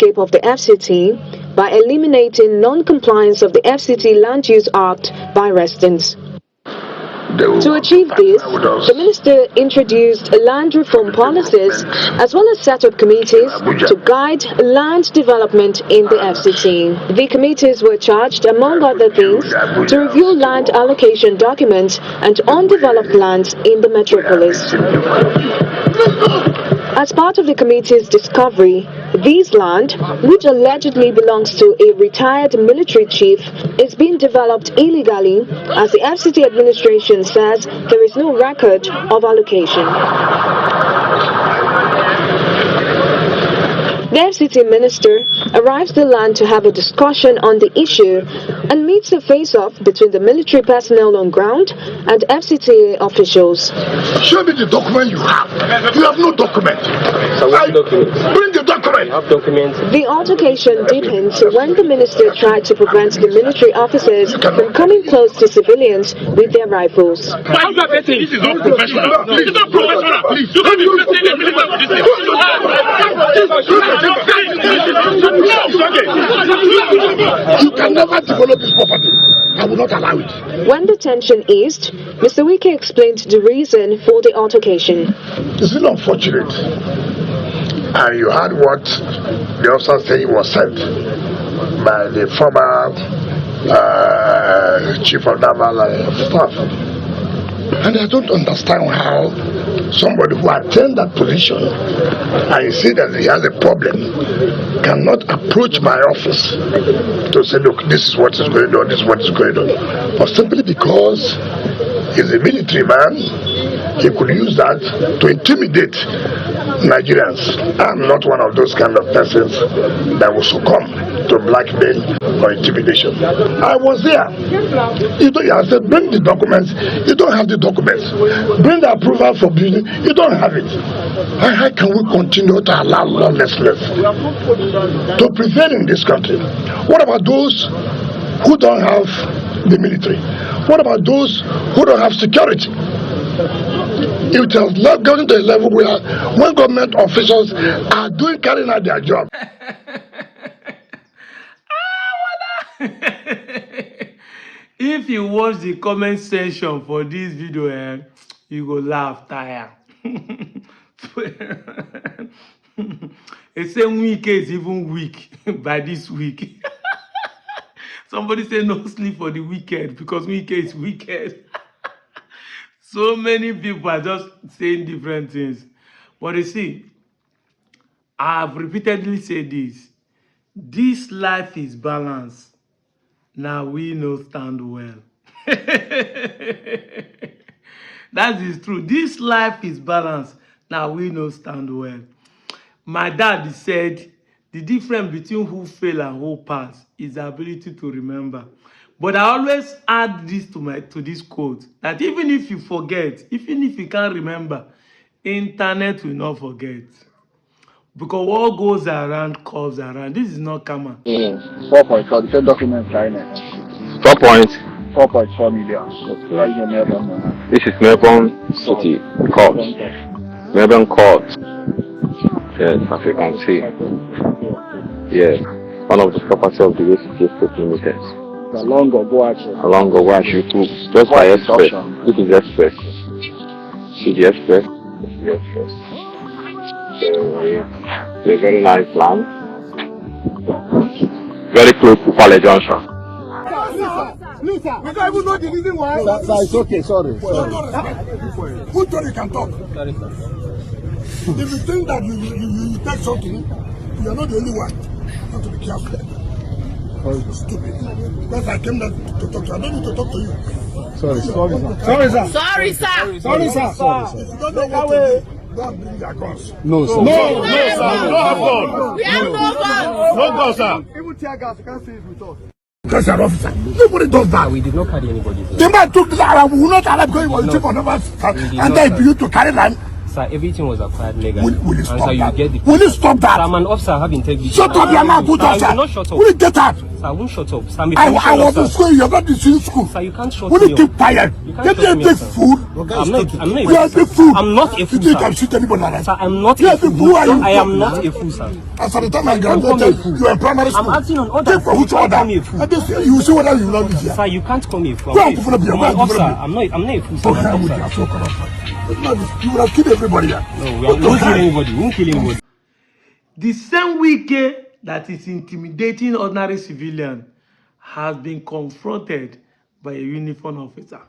of the FCT by eliminating non-compliance of the FCT Land Use Act by residents. To achieve this, the minister introduced land reform policies as well as set up committees to guide land development in the FCT. The committees were charged, among other things, to review land allocation documents and undeveloped lands in the metropolis. As part of the committee's discovery, this land, which allegedly belongs to a retired military chief, is being developed illegally, as the FCT administration says there is no record of allocation. The FCT minister arrives to land to have a discussion on the issue and meets a face-off between the military personnel on ground and FCT officials. Show me the document you have. You have no document. So what document? Bring the document. You have documents. The altercation deepened when the minister tried to prevent the military officers from coming close to civilians with their rifles. This is not professional. This is not professional. Please, you can't be presenting the minister with this thing. You can never develop this property. I will not allow it. When the tension eased, Mr. Wike explained the reason for the altercation. It's still unfortunate. And you heard what the officer said was said by the former chief of naval staff. And I don't understand how somebody who attained that position and you see that he has a problem cannot approach my office to say, look, this is what is going on, this is what is going on. But simply because he's a military man, he could use that to intimidate Nigerians. I'm not one of those kind of persons that will succumb to blackmail or intimidation. I was there. I said, bring the documents. You don't have the documents. Bring the approval for building. You don't have it. How can we continue to allow lawlessness to prevail in this country? What about those who don't have the military? What about those who don't have security? It has not gotten to a level where when government officials are carrying out their job. If you watch the comment section for this video, you go laugh tire. It say Wike is even weak by this week. Somebody say no sleep for the weekend because Wike is wicked. So many people are just saying different things. But you see, I've repeatedly said this. This life is balanced. Now we know stand well. That is true. This life is balanced. Now we know stand well. My dad said the difference between who fail and who pass is the ability to remember. But I always add this to this quote, that even if you forget, even if you can't remember, internet will not forget. Because what goes around comes around. This is not karma. 4.4, the same document right now. 4.4 million. This is Melbourne City Court. Melbourne Court. Yes, as you can see. Yes, one of the property of the City Estate Limited. Along Oguachi, just by express. This is express. See the express? Yes. It's a very nice land. Very close to Pale Junction. Please, sir. We don't even know the reason why. Sir, it's okay, sorry. Who told you can talk? Sorry, sir. If you think that you take something, you are not the only one. You have to be careful. Stupid. Because I came there to talk to you. I don't need to talk to you. Sorry, sir. Sorry, sir. You don't know what to do. Don't bring your guns. No, sir. No, sir. We don't have guns. We have no guns. No guns, sir. Even tear gas, you can't see it with us. Because you're an officer. Nobody does that. We did not carry anybody. The man took the alarm. We will not allow because he was chief of naval and then you to carry land. Sir, everything was acquired legally. Will you stop and so that? You get the will you stop that? I'm an officer, I have integrity. Shut up, your mouth, good officer. Not shut up. Will you get out? Sir, I won't shut up. Sir, I'm a I was in school. You're not in school. Sir, you can't shut Will me you up. keep quiet? You can't Get shut me me a up, big sir. fool. I'm not a You are a fool. big fool. I'm not a You fool, think you sir. can shoot anybody like that? Sir, I'm not You a are a big fool. fool. Who are you? I am not a fool, sir. As at the time I Sir, don't call me a graduated, fool. you were in primary school. I'm acting on orders. Take for You which can't order? call me a fool. And this, you will see whether you love me here. Sir, you can't call me a fool. Go and develop your I'm an go and officer. develop I'm not a fool, sir. Okay, I'm I'm an with you. officer. I'm so corrupt. You would have killed everybody here. No, we won't kill anybody. We won't kill anybody. The same Wike that is intimidating ordinary civilian has been confronted by a uniformed officer.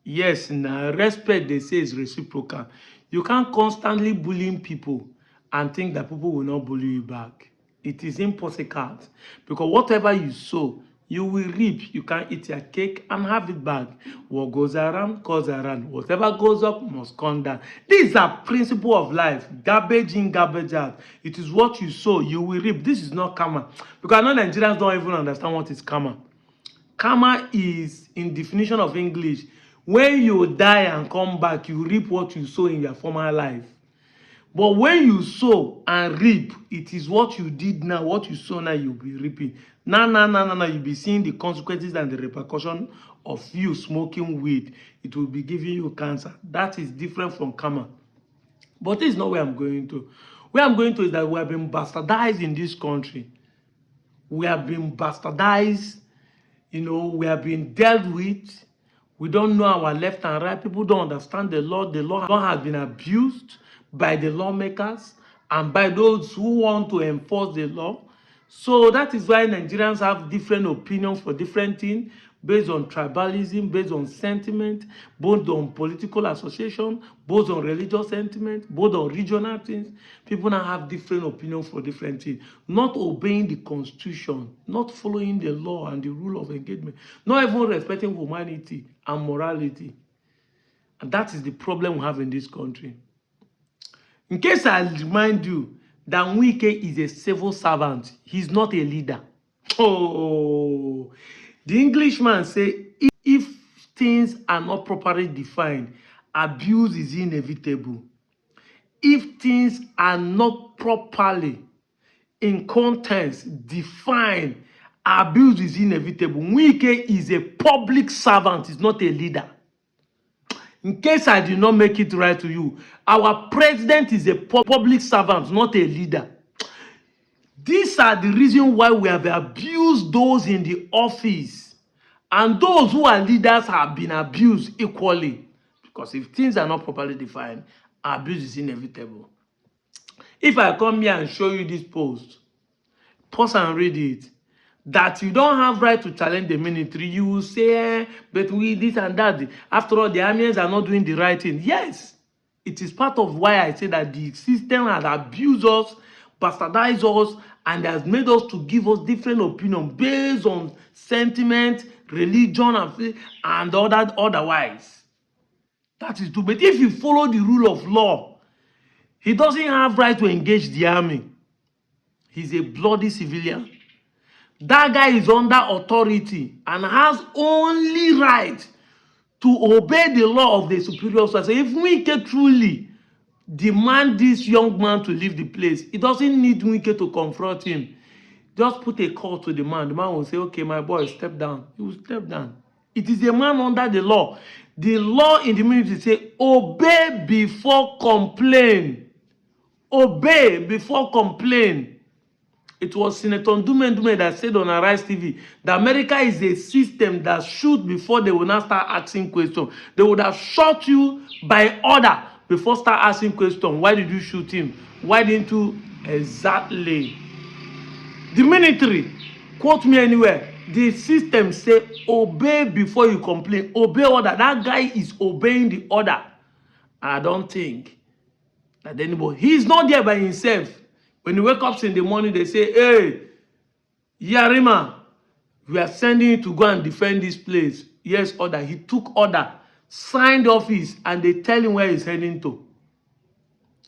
Yes, now respect they say is reciprocal. You can't constantly bully people and think that people will not bully you back. It is impossible because whatever you sow, you will reap. You can eat your cake and have it back. What goes around, goes around. Whatever goes up must come down. These are principle of life. Garbage in, garbage out. It is what you sow, you will reap. This is not karma. Because I know Nigerians don't even understand what is karma. Karma is, in definition of English, when you die and come back, you reap what you sow in your former life. But when you sow and reap, it is what you did now, what you sow now, you'll be reaping. Now, you'll be seeing the consequences and the repercussion of you smoking weed. It will be giving you cancer. That is different from karma. But this is not where I'm going to. Where I'm going to is that we have been bastardized in this country. We have been bastardized. You know, we have been dealt with. We don't know our left and right. People don't understand the law. The law has been abused by the lawmakers and by those who want to enforce the law. So that is why Nigerians have different opinions for different things based on tribalism, based on sentiment, both on political association, both on religious sentiment, both on regional things. People now have different opinions for different things. Not obeying the constitution, not following the law and the rule of engagement, not even respecting humanity and morality. And that is the problem we have in this country. In case I remind you that Wike is a civil servant, he's not a leader. Oh, the Englishman say if things are not properly defined, abuse is inevitable. If things are not properly in context defined, abuse is inevitable. Wike is a public servant, he's not a leader. In case I did not make it right to you, our president is a public servant, not a leader. These are the reasons why we have abused those in the office. And those who are leaders have been abused equally. Because if things are not properly defined, abuse is inevitable. If I come here and show you this post, pause and read it, that you don't have right to challenge the military, you will say, but we this and that. After all, the armies are not doing the right thing. Yes, it is part of why I say that the system has abused us, bastardized us, and has made us to give us different opinions based on sentiment, religion, and otherwise. That is true. But if you follow the rule of law, he doesn't have right to engage the army. He's a bloody civilian. That guy is under authority and has only right to obey the law of the superior officer. So if Wike truly demand this young man to leave the place, he doesn't need Wike to confront him. Just put a call to the man. The man will say, okay, my boy, step down. He will step down. It is a man under the law. The law in the military say, obey before complain. Obey before complain. It was Senator Ndume that said on Arise TV that America is a system that shoot before they will not start asking questions. They would have shot you by order before start asking questions. Why did you shoot him? Why didn't you? Exactly. The military, quote me anywhere, the system say obey before you complain. Obey order. That guy is obeying the order. I don't think that anybody, he's not there by himself. When he wakes up in the morning, they say, hey, Yarima, we are sending you to go and defend this place. Yes, order. He took order, signed office, and they tell him where he's heading to.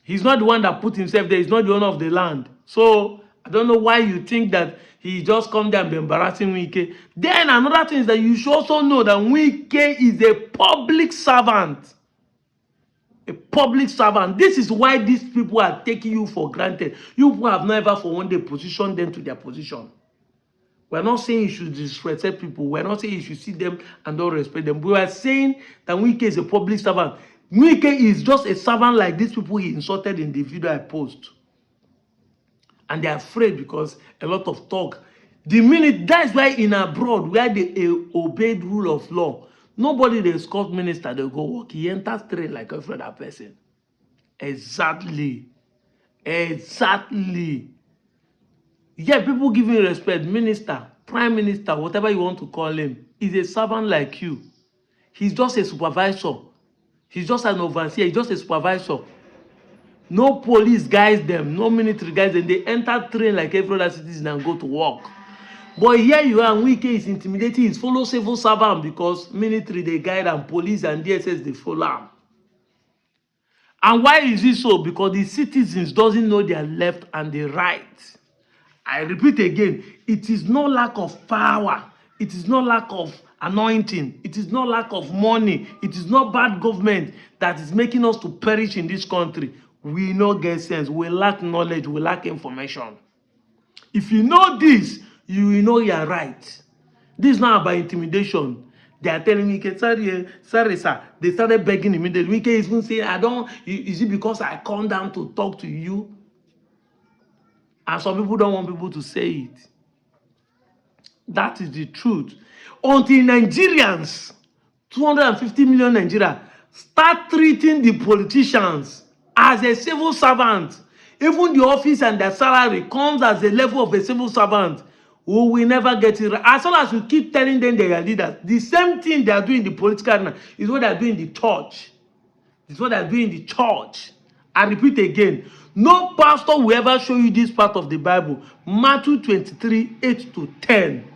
He's not the one that put himself there. He's not the owner of the land. So, I don't know why you think that he just come there and be embarrassing Wike. Then another thing is that you should also know that Wike is a public servant. A public servant. This is why these people are taking you for granted. You people have never for one day positioned them to their position. We're not saying you should disrespect people. We're not saying you should see them and don't respect them. We are saying that Wike is a public servant. Wike is just a servant like these people he insulted in the video I post. And they're afraid because a lot of talk. The minute, that's why in abroad, where they obeyed rule of law, nobody they escort minister, they go work. He enters straight like every other person. Exactly. Exactly. Yeah, people give him respect. Minister, prime minister, whatever you want to call him, he's a servant like you. He's just a supervisor. He's just an overseer. He's just a supervisor. No police guides them. No military guides them. They enter train like every other citizen and go to work. But here you are, Wike is intimidating his fellow civil servant because military they guide and police and DSS they follow him. And why is it so? Because the citizens doesn't know their left and their right. I repeat again, it is no lack of power. It is no lack of anointing. It is no lack of money. It is not bad government that is making us to perish in this country. We no get sense. We lack knowledge. We lack information. If you know this, you will know you are right. This is not about intimidation. They are telling me, sorry, sir. They started begging immediately. Wike is even saying, is it because I come down to talk to you? And some people don't want people to say it. That is the truth. Until Nigerians, 250 million Nigerians, start treating the politicians as a civil servant, even the office and their salary comes as a level of a civil servant, we will never get it right. As long as you keep telling them they are leaders, the same thing they are doing in the political arena is what they are doing in the church. It's what they are doing in the church. I repeat again, no pastor will ever show you this part of the Bible. Matthew 23, 8 to 10.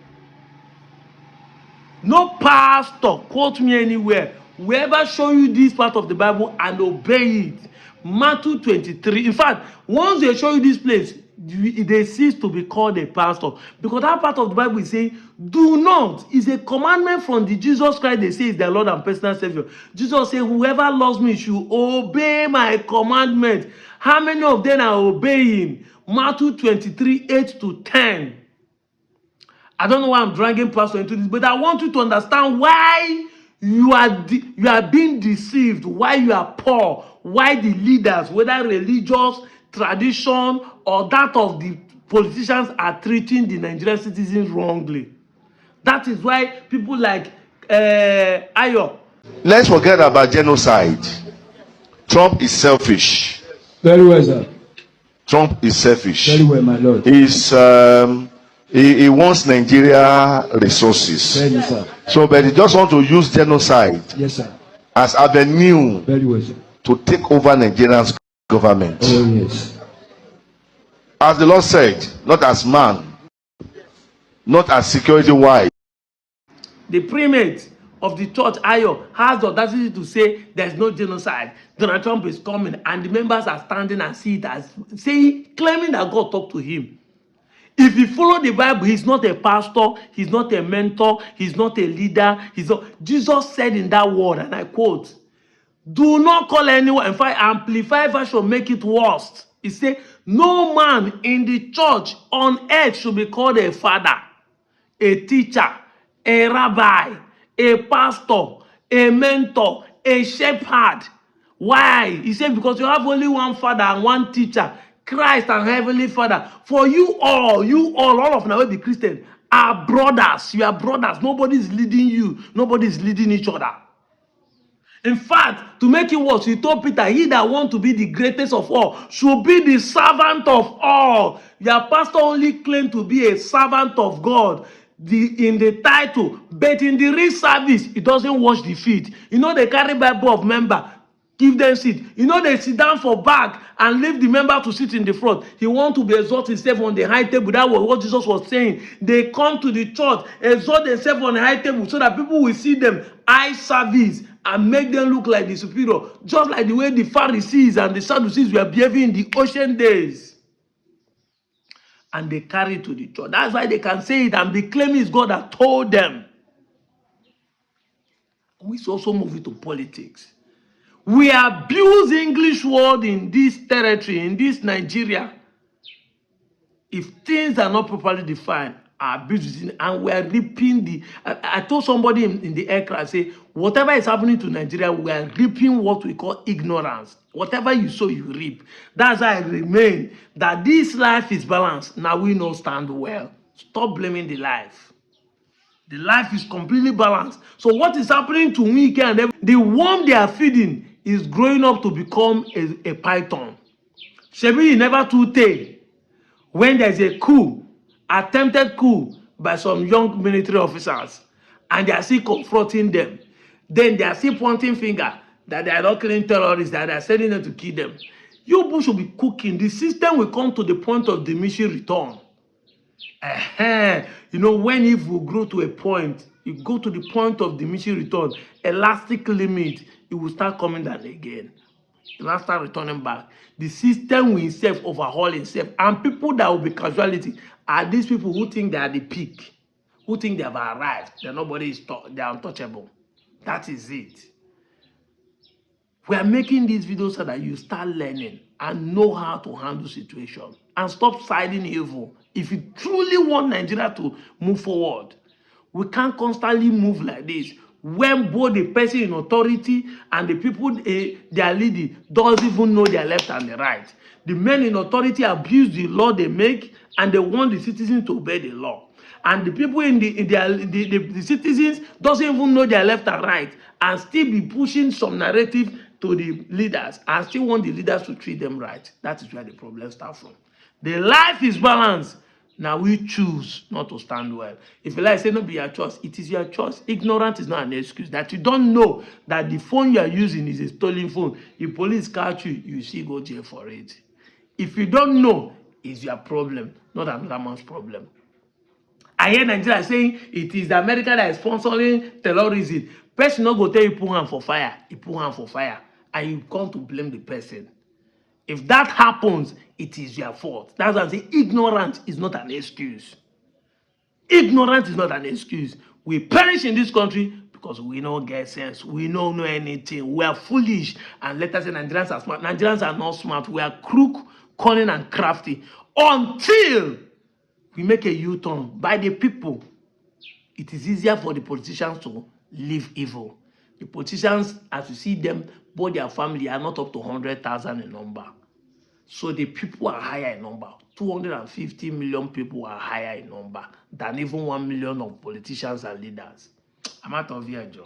No pastor, quote me anywhere, will ever show you this part of the Bible and obey it. Matthew 23. In fact, once they show you this place, they cease to be called a pastor. Because that part of the Bible is saying, do not. It's a commandment from the Jesus Christ they say is their Lord and personal Savior. Jesus said, whoever loves me should obey my commandment. How many of them are obeying? Matthew 23, 8 to 10. I don't know why I'm dragging pastor into this, but I want you to understand why you are being deceived, why you are poor, why the leaders, whether religious, tradition, or that of the politicians, are treating the Nigerian citizens wrongly. That is why people like Ayo. Let's forget about genocide. Trump is selfish. Very well, sir. Trump is selfish. Very well, my lord. He wants Nigeria resources. Very well, sir. So, but he just want to use genocide, yes, sir, as avenue, very well, sir, to take over Nigeria's government. Oh, yes. As the Lord said, not as man, not as security wise. The primate of the church, Ayo, has the audacity to say there's no genocide. Donald Trump is coming, and the members are standing and see it as saying, claiming that God talked to him. If you follow the Bible, he's not a pastor, he's not a mentor, he's not a leader. Jesus said in that word, and I quote, do not call anyone. In fact, Amplified Version make it worse. He said, no man in the church on earth should be called a father, a teacher, a rabbi, a pastor, a mentor, a shepherd. Why? He said, because you have only one father and one teacher, Christ and Heavenly Father. For you all of now be Christian, are brothers. You are brothers. Nobody is leading you. Nobody is leading each other. In fact, to make it worse, he told Peter, he that want to be the greatest of all should be the servant of all. Your pastor only claimed to be a servant of God in the title, but in the real service, he doesn't wash the feet. You know, they carry Bible of member, give them seat. You know, they sit down for back and leave the member to sit in the front. He want to be exalt himself on the high table. That was what Jesus was saying. They come to the church, exalt themselves on the high table so that people will see them eye service and make them look like the superior, just like the way the Pharisees and the Sadducees were behaving in the ancient days. And they carry it to the church. That's why they can say it and be claiming it's God that told them. We also move it to politics. We abuse English word in this territory, in this Nigeria. If things are not properly defined, are abusing, and we are reaping the. I told somebody in the aircraft, say, whatever is happening to Nigeria, we are reaping what we call ignorance. Whatever you sow, you reap. That's why I remain that this life is balanced. Now we know stand well. Stop blaming the life. The life is completely balanced. So what is happening to Wike and the worm they are feeding is growing up to become a python. Shebi never too tey when there's a coup, attempted coup by some young military officers, and they are still confronting them. Then they are still pointing finger that they are not killing terrorists, that they are sending them to kill them. You people should be cooking. The system will come to the point of diminishing return. You know, when if we grow to a point, you go to the point of diminishing return, elastic limit, it will start coming down again. It will start returning back. The system will itself overhaul itself, and people that will be casualty are these people who think they are the peak, who think they have arrived. That nobody is they are untouchable. That is it. We are making these videos so that you start learning and know how to handle situations and stop siding evil. If you truly want Nigeria to move forward, we can't constantly move like this when both the person in authority and the people they are leading don't even know their left and the right. The men in authority abuse the law they make, and they want the citizens to obey the law. And the people in the citizens doesn't even know their left and right, and still be pushing some narrative to the leaders and still want the leaders to treat them right. That is where the problem starts from. The life is balanced. Now we choose not to stand well. If you like say no be your choice, it is your choice. Ignorance is not an excuse. That you don't know that the phone you are using is a stolen phone. If police catch you, you still go jail for it. If you don't know, it's your problem, not another man's problem. I hear Nigeria saying it is America that is sponsoring terrorism. Person not go tell you put hand for fire. You put hand for fire, and you come to blame the person. If that happens, it is your fault. That's why I say ignorance is not an excuse. Ignorance is not an excuse. We perish in this country because we don't get sense. We don't know anything. We are foolish. And let us say Nigerians are smart. Nigerians are not smart. We are crook, cunning, and crafty. Until we make a U-turn by the people, it is easier for the politicians to live evil. The politicians, as you see them, both their family are not up to 100,000 in number. So the people are higher in number. 250 million people are higher in number than even 1 million of politicians and leaders. I'm out of here, Joe.